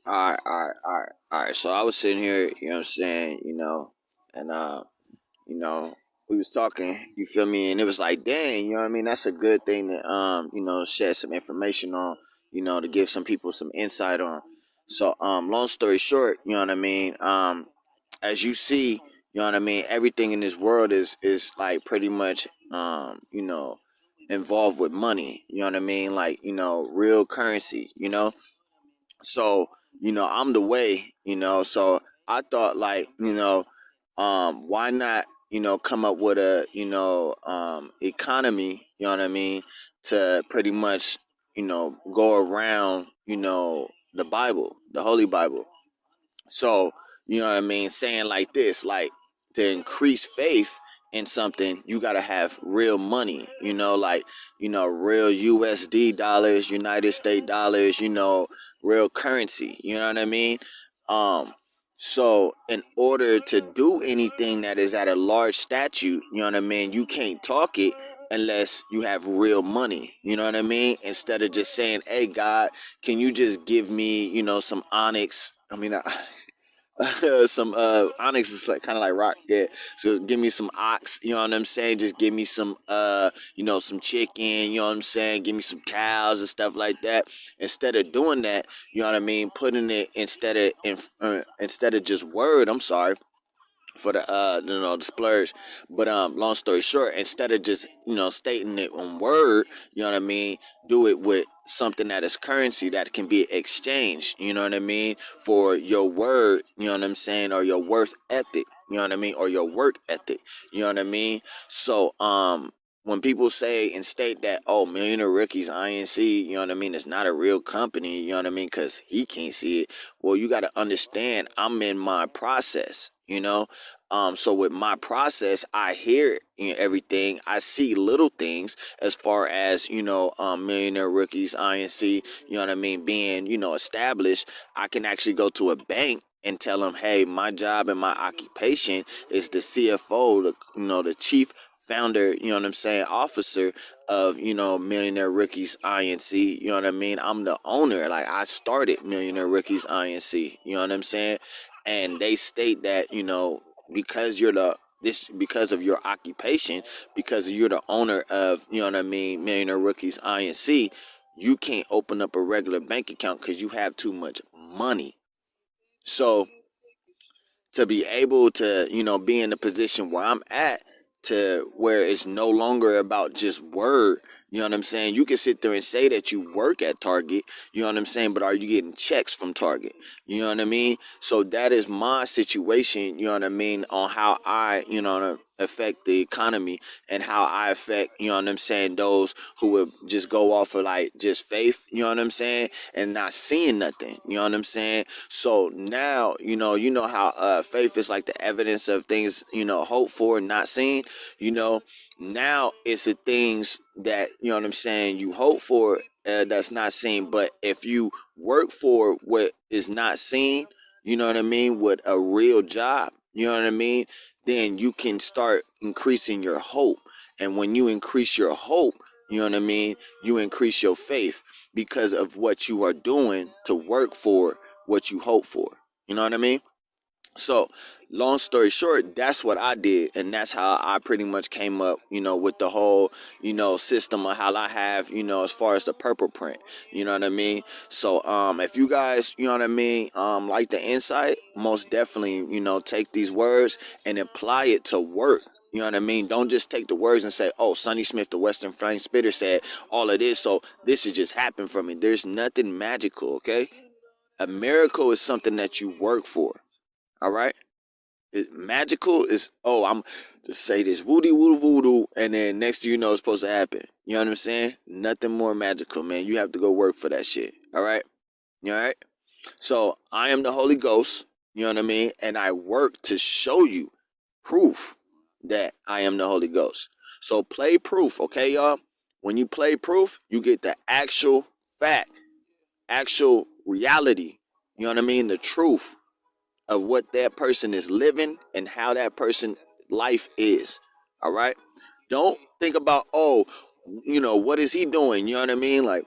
All right. So I was sitting here, you know what I'm saying, and we was talking, you feel me, and it was like, dang, you know what I mean, that's a good thing to share some information on, to give some people some insight on. So long story short, you know what I mean, as you see, you know what I mean, everything in this world is like pretty much involved with money, you know what I mean, like, real currency, so, I'm the way, so I thought like, why not, come up with a, economy, you know what I mean, to pretty much, go around, the Bible, the Holy Bible. So, you know what I mean? Saying like this, like to increase faith in something, you gotta have real money, like, real USD dollars, United States dollars, real currency, you know what I mean? Um, so in order to do anything that is at a large statute, you know what I mean, you can't talk it unless you have real money, you know what I mean? Instead of just saying, hey God, can you just give me, some onyx? I mean, some onyx is like kind of like rock, yeah. So give me some ox, you know what I'm saying? Just give me some some chicken, you know what I'm saying? Give me some cows and stuff like that. Instead of doing that, you know what I mean? Putting it instead of just word. I'm sorry for the the splurge, but long story short, instead of just stating it on word, you know what I mean, do it with something that is currency that can be exchanged, you know what I mean, for your word, you know what I'm saying, or your worth ethic, you know what I mean, or your work ethic, you know what I mean. So when people say and state that, oh, Millionaire Rookies Inc, you know what I mean, it's not a real company, you know what I mean, because he can't see it. Well, you got to understand, I'm in my process, so with my process, I hear, everything. I see little things as far as, Millionaire Rookies Inc, you know what I mean, being, established. I can actually go to a bank and tell them, hey, my job and my occupation is the CFO, the chief founder, you know what I'm saying, officer of, Millionaire Rookies Inc. You know what I mean? I'm the owner. Like, I started Millionaire Rookies Inc. You know what I'm saying? And they state that, because you're because of your occupation, because you're the owner of, you know what I mean, Millionaire Rookies Inc, you can't open up a regular bank account because you have too much money. So to be able to, be in the position where I'm at, to where it's no longer about just word, you know what I'm saying? You can sit there and say that you work at Target, you know what I'm saying, but are you getting checks from Target? You know what I mean? So that is my situation, you know what I mean, on how I, affect the economy, and how I affect, you know what I'm saying, those who would just go off of like just faith, you know what I'm saying, and not seeing nothing, you know what I'm saying. So now, how faith is like the evidence of things, hoped for and not seen, now it's the things that, you know what I'm saying, you hope for, that's not seen. But if you work for what is not seen, you know what I mean, with a real job, you know what I mean, then you can start increasing your hope. And when you increase your hope, you know what I mean, you increase your faith because of what you are doing to work for what you hope for. You know what I mean? So, long story short, that's what I did, and that's how I pretty much came up, with the whole, system of how I have, as far as the purple print. You know what I mean? So, if you guys, you know what I mean, like the insight, most definitely, take these words and apply it to work. You know what I mean? Don't just take the words and say, oh, Sonny Smith, the Western Flame Spitter, said all of this, so this should just happen for me. There's nothing magical, okay? A miracle is something that you work for. All right. Magical is, oh, I'm to say this woody woo voodoo, and then next thing you know, it's supposed to happen. You know what I'm saying? Nothing more magical, man. You have to go work for that shit. All right. You all right? So I am the Holy Ghost. You know what I mean? And I work to show you proof that I am the Holy Ghost. So play proof, okay, y'all? When you play proof, you get the actual fact, actual reality. You know what I mean? The truth of what that person is living and how that person life is. All right. Don't think about, oh, what is he doing? You know what I mean? Like,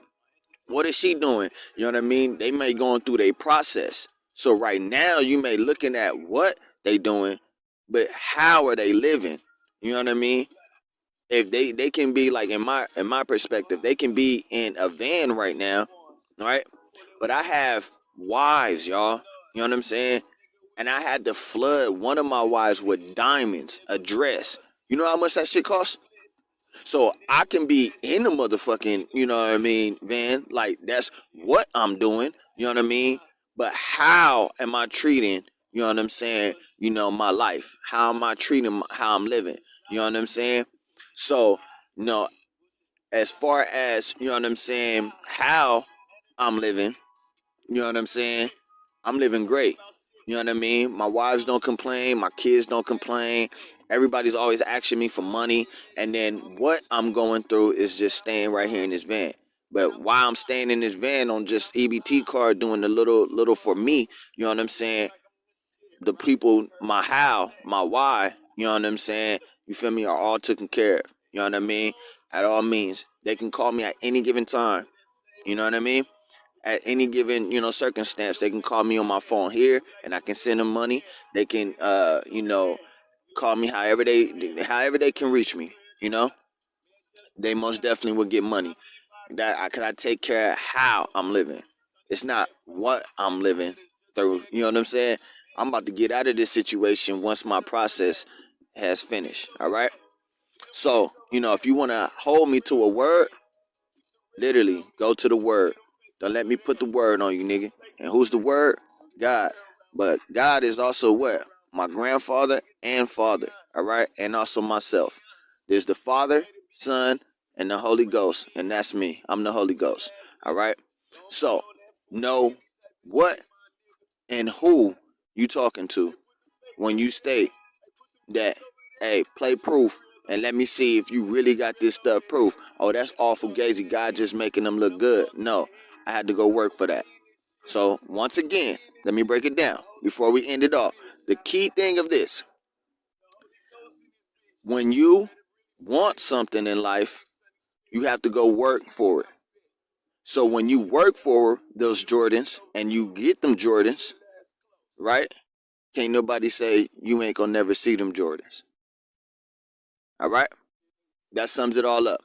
What is she doing? You know what I mean? They may going through their process. So right now you may looking at what they doing, but how are they living? You know what I mean? If they can be like in my perspective, they can be in a van right now, right? But I have wives, y'all. You know what I'm saying? And I had to flood one of my wives with diamonds, a dress. You know how much that shit costs? So I can be in the motherfucking, you know what I mean, van. Like that's what I'm doing. You know what I mean? But how am I treating, you know what I'm saying, my life? How am I treating how I'm living? You know what I'm saying? So, you know, as far as, you know what I'm saying, how I'm living, you know what I'm saying? I'm living great. You know what I mean? My wives don't complain. My kids don't complain. Everybody's always asking me for money. And then what I'm going through is just staying right here in this van. But while I'm staying in this van on just EBT card doing the little for me, you know what I'm saying? The people, my how, my why, you know what I'm saying? You feel me? Are all taken care of. You know what I mean? At all means. They can call me at any given time. You know what I mean? At any given, circumstance, they can call me on my phone here and I can send them money. They can call me however they can reach me, you know? They most definitely will get money. Cause I take care of how I'm living. It's not what I'm living through. You know what I'm saying? I'm about to get out of this situation once my process has finished. All right. So, if you want to hold me to a word, literally, go to the word. Don't let me put the word on you, nigga. And who's the word? God. But God is also what? My grandfather and father. All right? And also myself. There's the Father, Son, and the Holy Ghost. And that's me. I'm the Holy Ghost. All right? So, know what and who you talking to when you state that, hey, play proof and let me see if you really got this stuff proof. Oh, that's awful gazy. God just making them look good. No, I had to go work for that. So once again, let me break it down before we end it off. The key thing of this, when you want something in life, you have to go work for it. So when you work for those Jordans and you get them Jordans, right? Can't nobody say you ain't gonna never see them Jordans. All right? That sums it all up.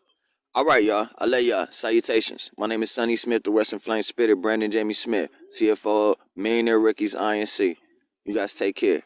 All right, y'all. I love y'all. Salutations. My name is Sonny Smith, the Western Flame Spitter, Brandon Jamie Smith, CFO, Millionaire Rookies Inc. You guys take care.